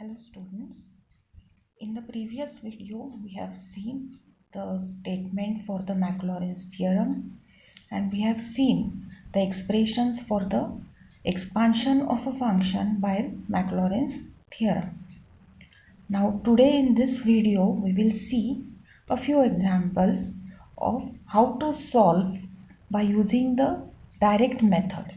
Hello students, in the previous video we have seen the statement for the Maclaurin's theorem and we have seen the expressions for the expansion of a function by Maclaurin's theorem. Now today in this video we will see a few examples of how to solve by using the direct method.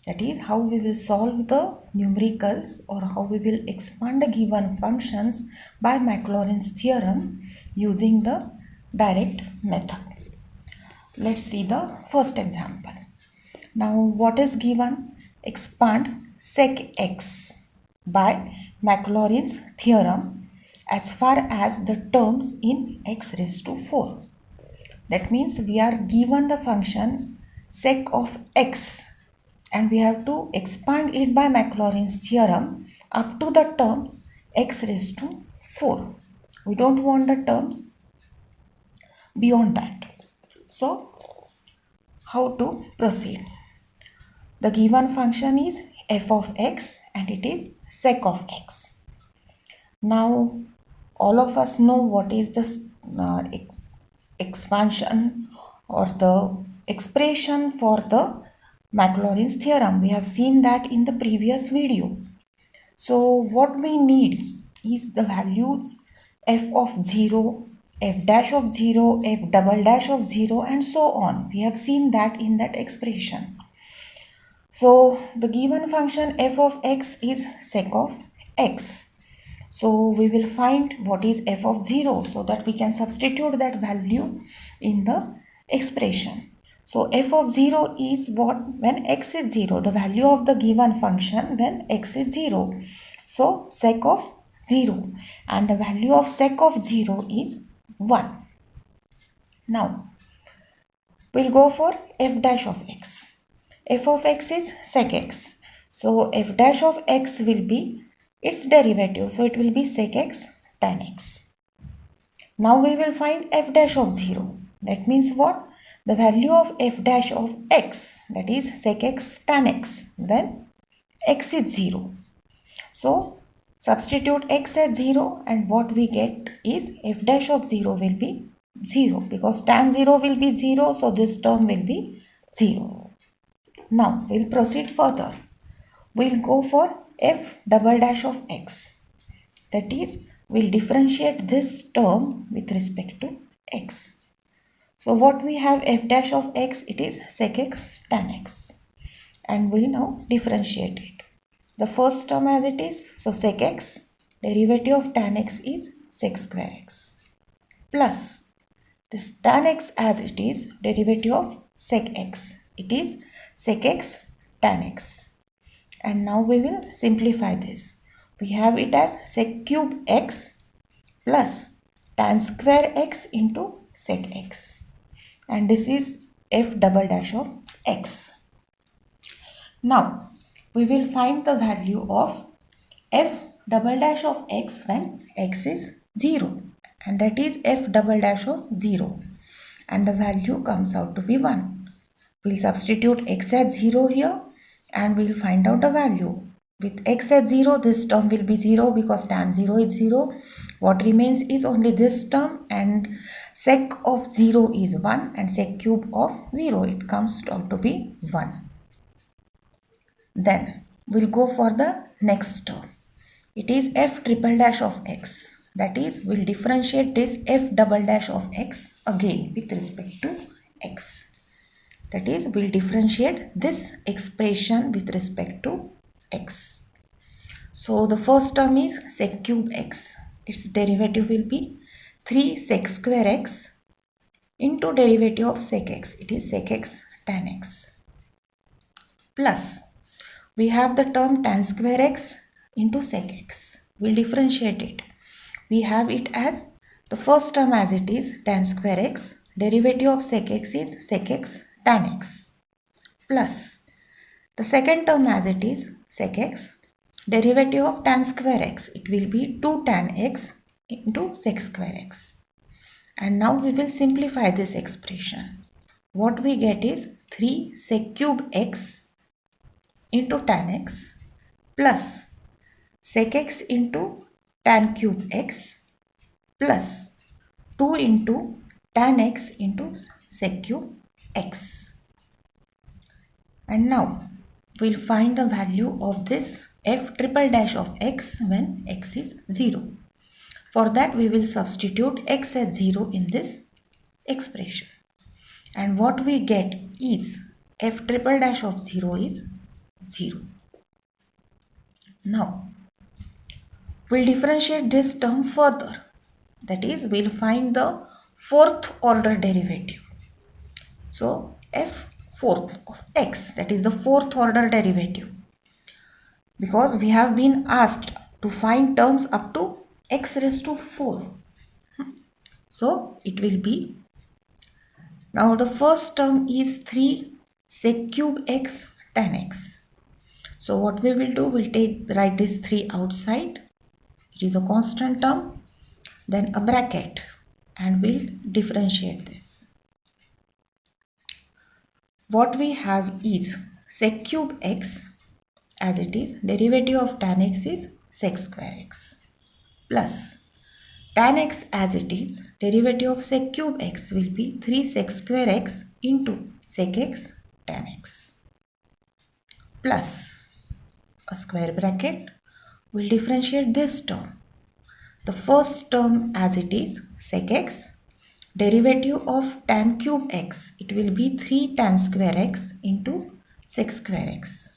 That is how we will solve the numericals or how we will expand the given functions by Maclaurin's theorem using the direct method. Let's see the first example. Now what is given? Expand sec x by Maclaurin's theorem as far as the terms in x raised to 4. That means we are given the function sec of x and we have to expand it by Maclaurin's theorem up to the terms x raised to 4. We don't want the terms beyond that. So, how to proceed? The given function is f of x and it is sec of x. Now, all of us know what is the expansion or the expression for the Maclaurin's theorem. We have seen that in the previous video. So what we need is the values f of 0, f dash of 0, f double dash of 0 and so on. We have seen that in that expression. So the given function f of x is sec of x. So we will find what is f of 0 so that we can substitute that value in the expression. So f of 0 is what? When x is 0, the value of the given function when x is 0. So sec of 0 and the value of sec of 0 is 1. Now we'll go for f dash of x. F of x is sec x. So f dash of x will be its derivative. So it will be sec x tan x. Now we will find f dash of 0. That means what? The value of f dash of x, that is sec x tan x, when x is 0. So substitute x as 0 and what we get is f dash of 0 will be 0 because tan 0 will be 0, so this term will be 0. Now we will proceed further. We will go for f double dash of x. That is, we will differentiate this term with respect to x. So what we have f dash of x, it is sec x tan x. And we will now differentiate it. The first term as it is, so sec x, derivative of tan x is sec square x. Plus this tan x as it is, derivative of sec x, it is sec x tan x. And now we will simplify this. We have it as sec cube x plus tan square x into sec x. And this is f double dash of x. Now we will find the value of f double dash of x when x is 0. And that is f double dash of 0. And the value comes out to be 1. We will substitute x at 0 here and we will find out the value. With x at 0, this term will be 0 because tan 0 is 0. What remains is only this term and sec of 0 is 1 and sec cube of 0, it comes out to be 1. Then we'll go for the next term. It is f triple dash of x. That is, we'll differentiate this f double dash of x again with respect to x. That is, we'll differentiate this expression with respect to x. So the first term is sec cube x. Its derivative will be 3 sec square x into derivative of sec x. It is sec x tan x. Plus we have the term tan square x into sec x. We'll differentiate it. We have it as the first term as it is tan square x. Derivative of sec x is sec x tan x. Plus the second term as it is sec x. Derivative of tan square x, it will be 2 tan x into sec square x. And now we will simplify this expression. What we get is 3 sec cube x into tan x plus sec x into tan cube x plus 2 into tan x into sec cube x. And now we'll find the value of this f triple dash of x when x is 0. For that we will substitute x as 0 in this expression. And what we get is f triple dash of 0 is 0. Now we'll differentiate this term further. That is, we'll find the fourth order derivative. So f fourth of x, that is the fourth order derivative. Because we have been asked to find terms up to x raised to 4. So it will be, now the first term is 3 sec cube x tan x. So what we will do, we'll write this 3 outside. It is a constant term. Then a bracket and we'll differentiate this. What we have is sec cube x as it is, derivative of tan x is sec square x plus tan x as it is, derivative of sec cube x will be 3 sec square x into sec x tan x plus a square bracket. We'll differentiate this term. The first term as it is sec x, derivative of tan cube x, it will be 3 tan square x into sec square x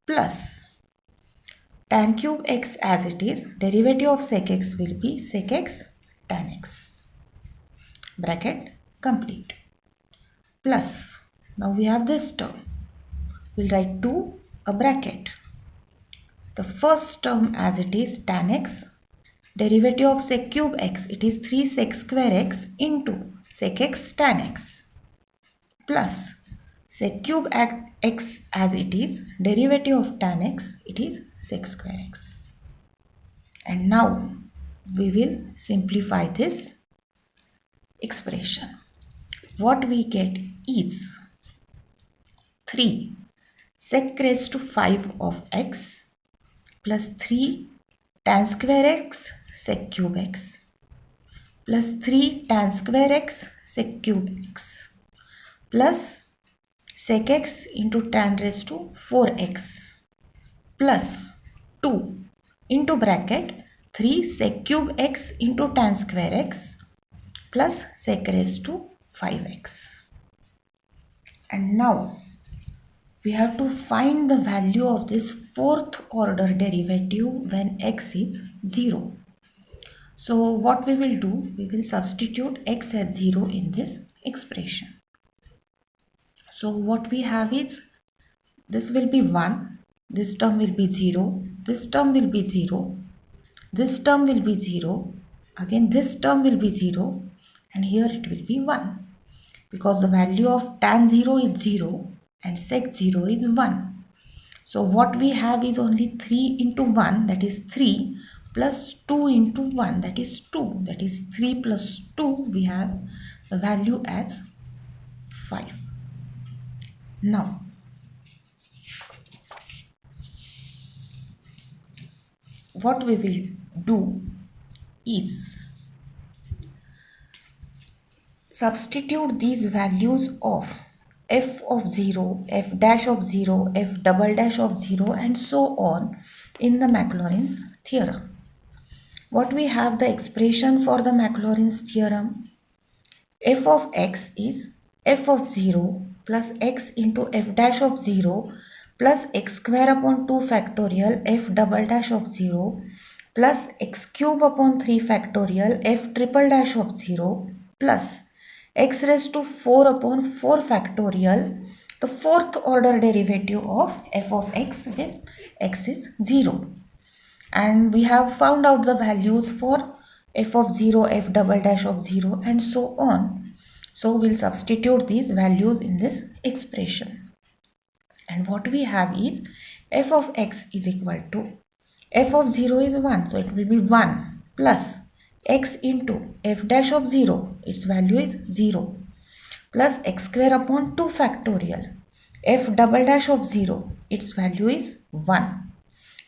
plus tan cube x as it is, derivative of sec x will be sec x tan x. Bracket complete. Plus, now we have this term. We'll write 2 a bracket. The first term as it is tan x, derivative of sec cube x, it is 3 sec square x into sec x tan x plus sec cube x as it is, derivative of tan x, it is sec square x. And now we will simplify this expression. What we get is 3 sec raised to 5 of x plus 3 tan square x sec cube x plus 3 tan square x sec cube x plus sec x into tan raised to 4x plus 2 into bracket 3 sec cube x into tan square x plus sec raised to 5x. And now we have to find the value of this fourth order derivative when x is 0. So what we will do, we will substitute x as 0 in this expression. So what we have is, this will be 1, this term will be 0, this term will be 0, this term will be 0, again this term will be 0, and here it will be 1. Because the value of tan 0 is 0 and sec 0 is 1. So what we have is only 3 into 1, that is 3, plus 2 into 1, that is 2. That is 3 plus 2, we have the value as 5. Now, what we will do is substitute these values of f of 0, f dash of 0, f double dash of 0 and so on in the Maclaurin's theorem. What we have, the expression for the Maclaurin's theorem, f of x is f of 0 plus x into f dash of 0 plus x square upon 2 factorial f double dash of 0 plus x cube upon 3 factorial f triple dash of 0 plus x raised to 4 upon 4 factorial, the fourth order derivative of f of x when x is 0. And we have found out the values for f of 0, f double dash of 0 and so on. So we'll substitute these values in this expression. And what we have is f of x is equal to f of 0 is 1. So it will be 1 plus x into f dash of 0, its value is 0, plus x square upon 2 factorial f double dash of 0, its value is 1,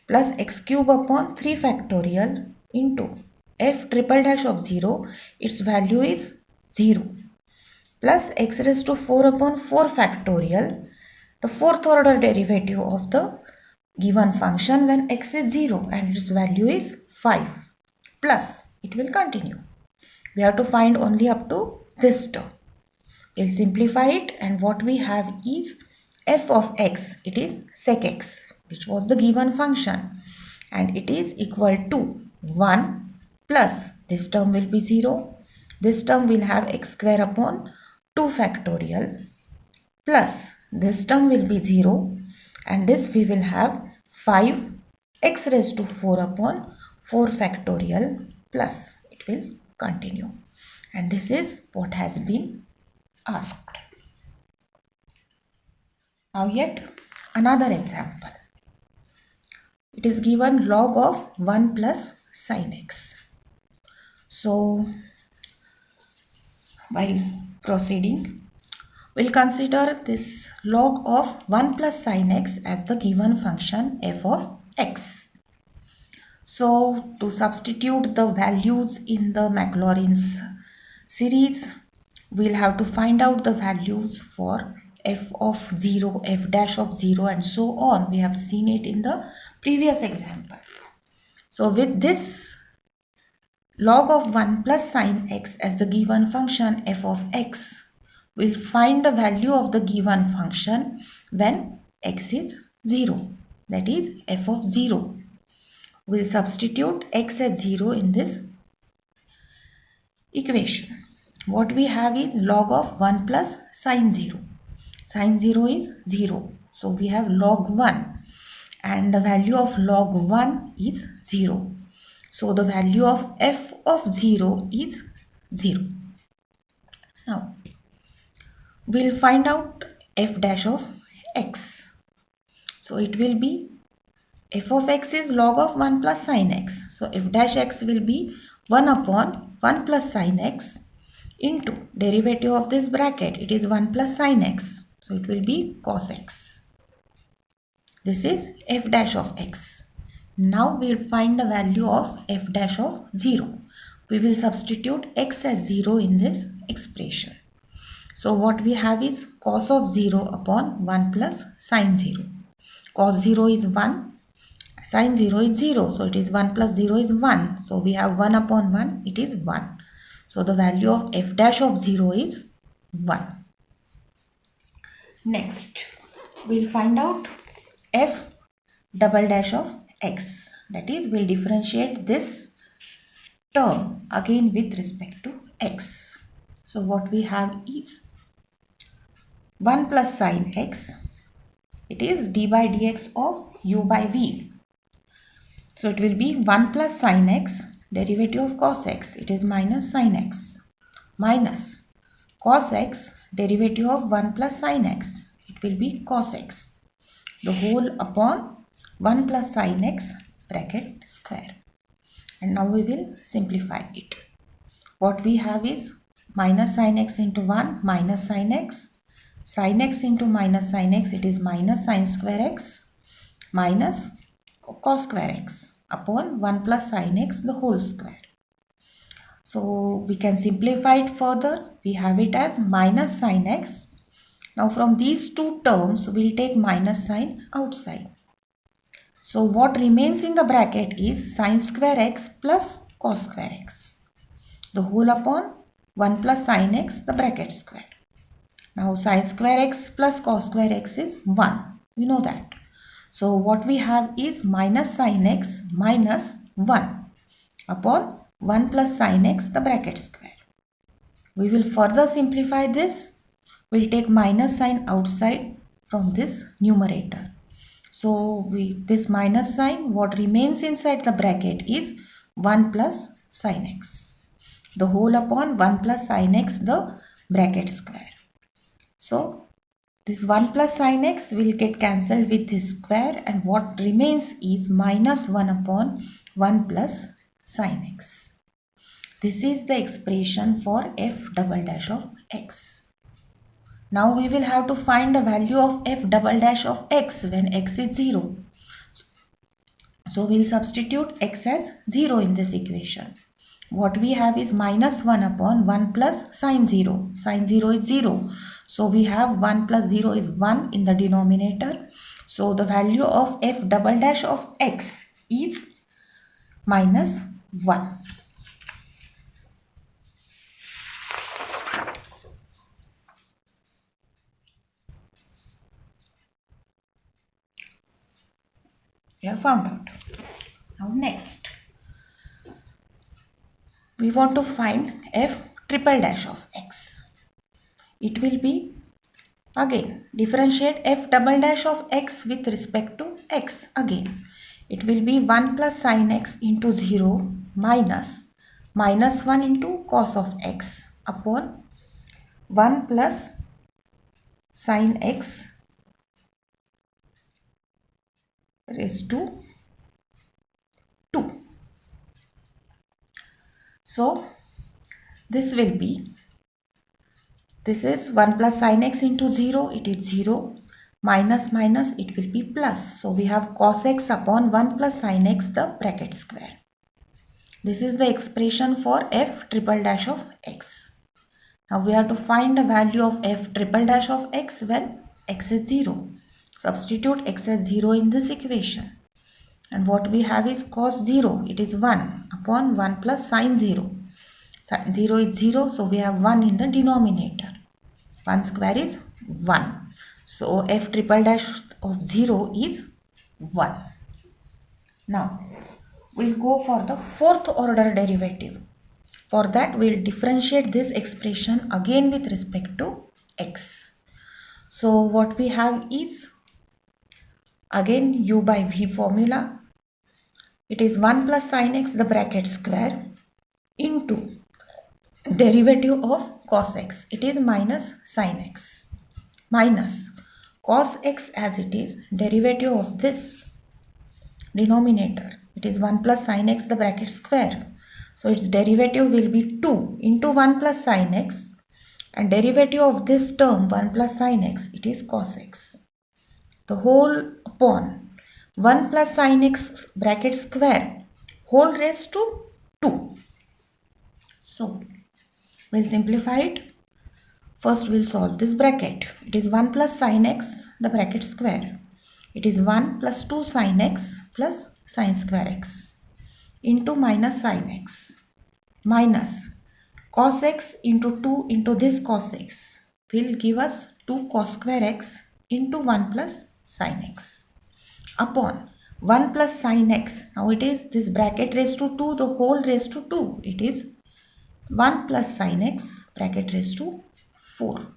plus x cube upon 3 factorial into f triple dash of 0, its value is 0, plus x raised to 4 upon 4 factorial, the fourth order derivative of the given function when x is 0 and its value is 5, plus it will continue. We have to find only up to this term. We'll simplify it, and what we have is f of x, it is sec x, which was the given function, and it is equal to 1 plus this term will be 0. This term will have x square upon 2 factorial plus this term will be 0, and this we will have 5 x raised to 4 upon 4 factorial plus it will continue, and this is what has been asked. Now yet another example. It is given log of 1 plus sin x. So while proceeding, we'll consider this log of 1 plus sin x as the given function f of x. So to substitute the values in the Maclaurin's series, we'll have to find out the values for f of 0, f dash of 0 and so on. We have seen it in the previous example. So with this log of 1 plus sin x as the given function f of x, we'll find the value of the given function when x is 0, that is f of 0. We'll substitute x as 0 in this equation. What we have is log of 1 plus sin 0. Sin 0 is 0. So we have log 1, and the value of log 1 is 0. So the value of f of 0 is 0. Now we'll find out f dash of x. So it will be f of x is log of 1 plus sin x. So f dash x will be 1 upon 1 plus sin x into derivative of this bracket. It is 1 plus sin x. So it will be cos x. This is f dash of x. Now we will find the value of f dash of 0. We will substitute x as 0 in this expression. So what we have is cos of 0 upon 1 plus sin 0. Cos 0 is 1. Sin 0 is 0. So it is 1 plus 0 is 1. So we have 1 upon 1. It is 1. So the value of f dash of 0 is 1. Next, we'll find out f double dash of x. That is, we'll differentiate this term again with respect to x. So what we have is 1 plus sin x. It is d by dx of u by v. So it will be 1 plus sin x, derivative of cos x. It is minus sin x, minus cos x, derivative of 1 plus sin x. It will be cos x. The whole upon 1 plus sin x bracket square. And now we will simplify it. What we have is minus sin x into 1 minus sin x. Sin x into minus sin x, it is minus sin square x minus cos square x upon 1 plus sin x the whole square. So we can simplify it further. We have it as minus sin x. Now from these two terms, we'll take minus sign outside. So what remains in the bracket is sin square x plus cos square x. The whole upon 1 plus sin x the bracket square. Now sin square x plus cos square x is 1. We know that. So what we have is minus sin x minus 1 upon 1 plus sin x the bracket square. We will further simplify this. We'll take minus sign outside from this numerator. So this minus sign, what remains inside the bracket is 1 plus sin x. The whole upon 1 plus sin x the bracket square. So this 1 plus sin x will get cancelled with this square, and what remains is minus 1 upon 1 plus sin x. This is the expression for f double dash of x. Now we will have to find the value of f double dash of x when x is 0. So we'll substitute x as 0 in this equation. What we have is minus 1 upon 1 plus sine 0. Sine 0 is 0. So we have 1 plus 0 is 1 in the denominator. So the value of f double dash of x is minus 1. We have found out. Now next, we want to find f triple dash of x. It will be, again, differentiate f double dash of x with respect to x again. It will be 1 plus sine x into 0 minus minus 1 into cos of x upon 1 plus sine x raised to 2. So this will be, this is 1 plus sine x into 0, it is 0, minus minus, it will be plus. So we have cos x upon 1 plus sine x, the bracket square. This is the expression for f triple dash of x. Now we have to find the value of f triple dash of x when x is 0. Substitute x as 0 in this equation. And what we have is cos 0, it is 1 upon 1 plus sine 0. Sine 0 is 0, so we have 1 in the denominator. 1 square is 1. So f triple dash of 0 is 1. Now we'll go for the fourth order derivative. For that we'll differentiate this expression again with respect to x. So what we have is, again, u by v formula. It is 1 plus sine x, the bracket square, into derivative of cos x. It is minus sine x minus cos x as it is, derivative of this denominator. It is 1 plus sine x, the bracket square. So its derivative will be 2 into 1 plus sine x, and derivative of this term 1 plus sine x, it is cos x. The whole upon 1 plus sine x bracket square whole raised to 2. So we'll simplify it. First we'll solve this bracket. It is 1 plus sine x, the bracket square. It is 1 plus 2 sine x plus sine square x into minus sine x minus cos x into 2 into this cos x will give us 2 cos square x into 1 plus sine x upon 1 plus sine x. Now it is this bracket raised to 2, the whole raised to 2. It is 1 plus sine x bracket raised to 4.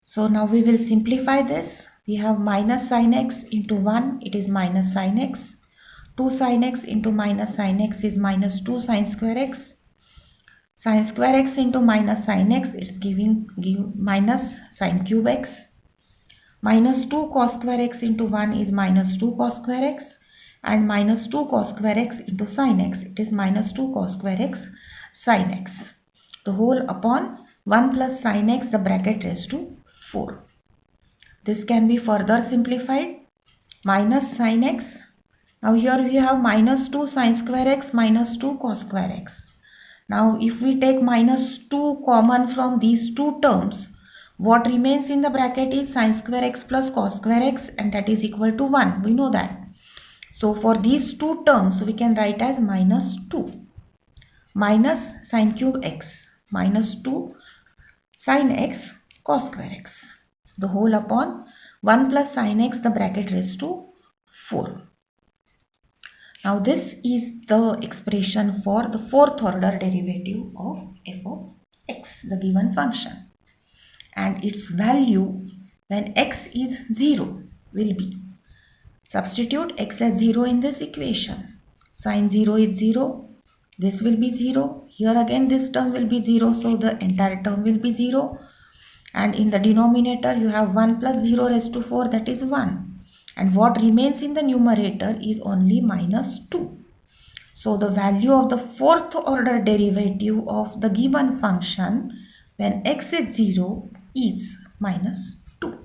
So now we will simplify this. We have minus sine x into 1, it is minus sine x. 2 sine x into minus sine x is minus 2 sine square x. Sine square x into minus sine x, it's give minus sine cube x. Minus 2 cos square x into 1 is minus 2 cos square x, and minus 2 cos square x into sine x, it is minus 2 cos square x sine x. The whole upon 1 plus sine x, the bracket raised to 4. This can be further simplified. Minus sine x. Now here we have minus 2 sine square x minus 2 cos square x. Now if we take minus 2 common from these two terms, what remains in the bracket is sine square x plus cos square x, and that is equal to 1. We know that. So for these two terms we can write as minus 2 minus sine cube x minus 2 sine x cos square x, the whole upon 1 plus sine x, the bracket raised to 4. Now this is the expression for the fourth order derivative of f of x, the given function. And its value when x is 0 will be, substitute x as 0 in this equation. Sine 0 is 0. This will be 0. Here again this term will be 0. So the entire term will be 0. And in the denominator you have 1 plus 0 raised to 4, that is 1. And what remains in the numerator is only minus 2. So the value of the fourth order derivative of the given function when x is 0 is minus 2.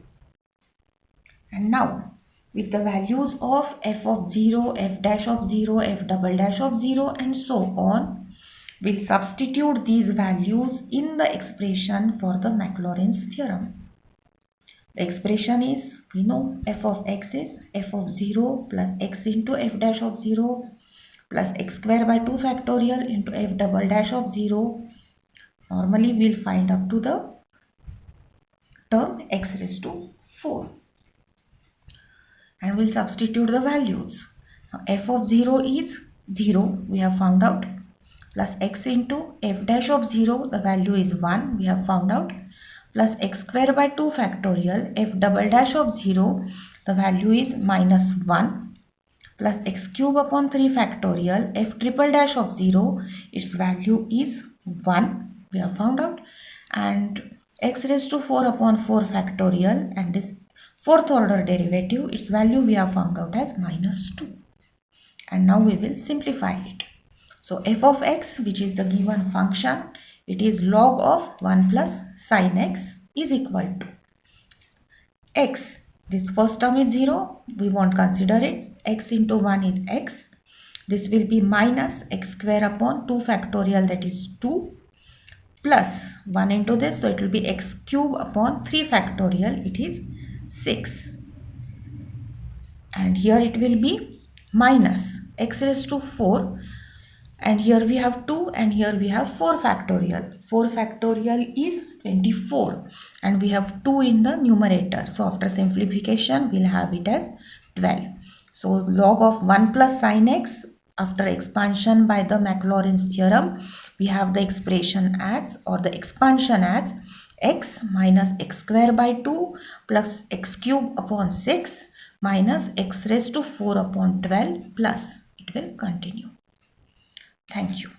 And now with the values of f of 0, f dash of 0, f double dash of 0 and so on. We'll substitute these values in the expression for the Maclaurin's theorem. The expression is, we know f of x is f of 0 plus x into f dash of 0 plus x square by 2 factorial into f double dash of 0. Normally we'll find up to the term x raised to 4. And we'll substitute the values. Now, f of 0 is 0, we have found out, plus x into f dash of 0, the value is 1, we have found out, plus x square by 2 factorial, f double dash of 0, the value is minus 1, plus x cube upon 3 factorial, f triple dash of 0, its value is 1, we have found out, and x raised to 4 upon 4 factorial, and this fourth order derivative, its value we have found out as minus 2. And now we will simplify it. So f of x, which is the given function, it is log of 1 plus sin x is equal to x. This first term is 0. We won't consider it. X into 1 is x. This will be minus x square upon 2 factorial, that is 2, plus 1 into this. So it will be x cube upon 3 factorial. It is 6. And here it will be minus x raised to 4. And here we have 2 and here we have 4 factorial. 4 factorial is 24 and we have 2 in the numerator. So after simplification we'll have it as 12. So log of 1 plus sin x, after expansion by the Maclaurin's theorem, we have the expression as, or the expansion as, x minus x square by 2 plus x cube upon 6 minus x raised to 4 upon 12 plus it will continue. Thank you.